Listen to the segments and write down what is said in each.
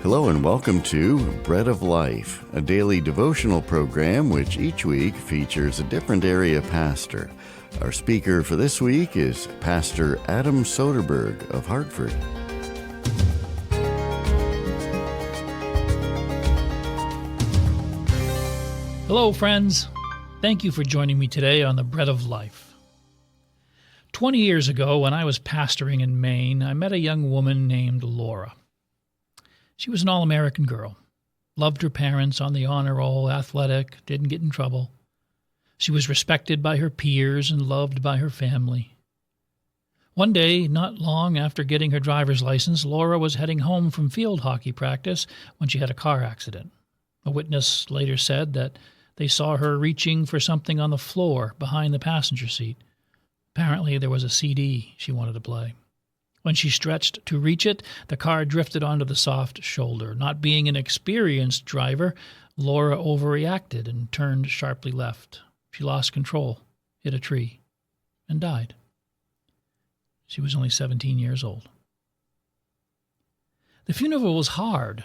Hello and welcome to Bread of Life, a daily devotional program which each week features a different area pastor. Our speaker for this week is Pastor Adam Soderberg of Hartford. Hello, friends. Thank you for joining me today on the Bread of Life. 20 years ago, when I was pastoring in Maine, I met a young woman named Laura. She was an all-American girl, loved her parents on the honor roll, athletic, didn't get in trouble. She was respected by her peers and loved by her family. One day, not long after getting her driver's license, Laura was heading home from field hockey practice when she had a car accident. A witness later said that they saw her reaching for something on the floor behind the passenger seat. Apparently, there was a CD she wanted to play. When she stretched to reach it, the car drifted onto the soft shoulder. Not being an experienced driver, Laura overreacted and turned sharply left. She lost control, hit a tree, and died. She was only 17 years old. The funeral was hard.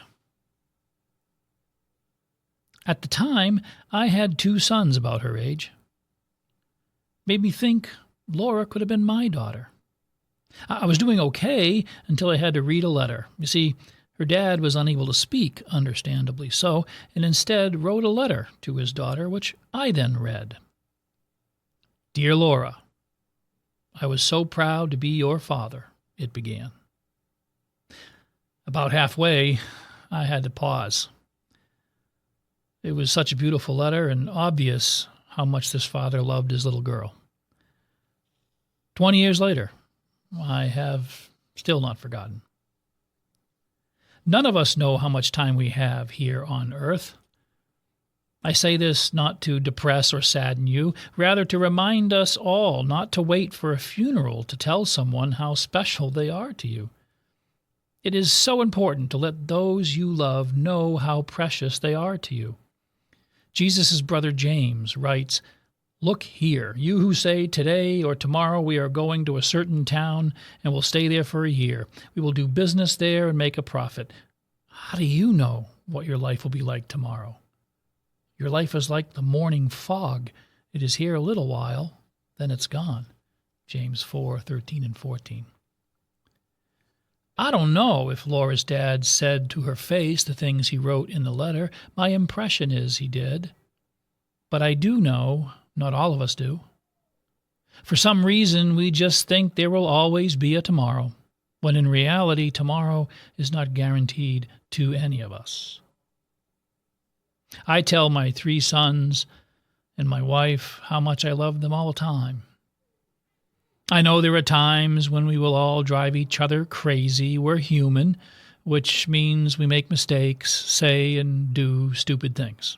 At the time, I had 2 sons about her age. Made me think Laura could have been my daughter. I was doing okay until I had to read a letter. You see, her dad was unable to speak, understandably so, and instead wrote a letter to his daughter, which I then read. Dear Laura, I was so proud to be your father, it began. About halfway, I had to pause. It was such a beautiful letter and obvious how much this father loved his little girl. 20 years later, I have still not forgotten. None of us know how much time we have here on earth. I say this not to depress or sadden you, rather to remind us all not to wait for a funeral to tell someone how special they are to you. It is so important to let those you love know how precious they are to you. Jesus' brother James writes, "Look here, you who say today or tomorrow we are going to a certain town and will stay there for a year. We will do business there and make a profit. How do you know what your life will be like tomorrow? Your life is like the morning fog. It is here a little while, then it's gone." James 4:13 and 14. I don't know if Laura's dad said to her face the things he wrote in the letter. My impression is he did. But I do know not all of us do. For some reason, we just think there will always be a tomorrow, when in reality, tomorrow is not guaranteed to any of us. I tell my 3 sons and my wife how much I love them all the time. I know there are times when we will all drive each other crazy. We're human, which means we make mistakes, say and do stupid things.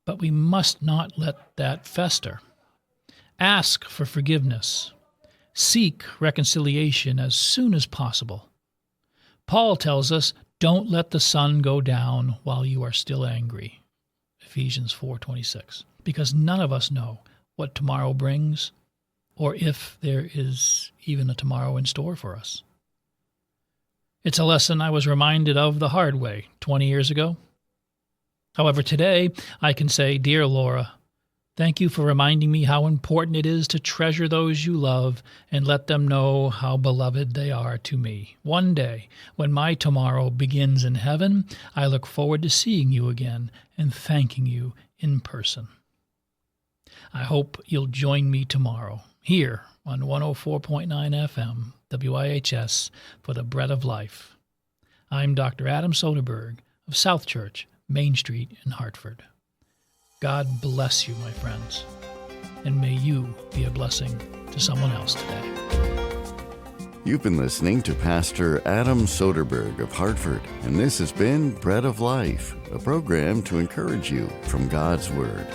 But we must not let that fester. Ask for forgiveness. Seek reconciliation as soon as possible. Paul tells us, don't let the sun go down while you are still angry. Ephesians 4:26. Because none of us know what tomorrow brings, or if there is even a tomorrow in store for us. It's a lesson I was reminded of the hard way 20 years ago. However, today I can say, Dear Laura, thank you for reminding me how important it is to treasure those you love and let them know how beloved they are to me. One day, when my tomorrow begins in heaven, I look forward to seeing you again and thanking you in person. I hope you'll join me tomorrow here on 104.9 FM, WIHS, for the Bread of Life. I'm Dr. Adam Soderberg of South Church, Main Street in Hartford. God bless you, my friends, and may you be a blessing to someone else today. You've been listening to Pastor Adam Soderberg of Hartford, and this has been Bread of Life, a program to encourage you from God's Word.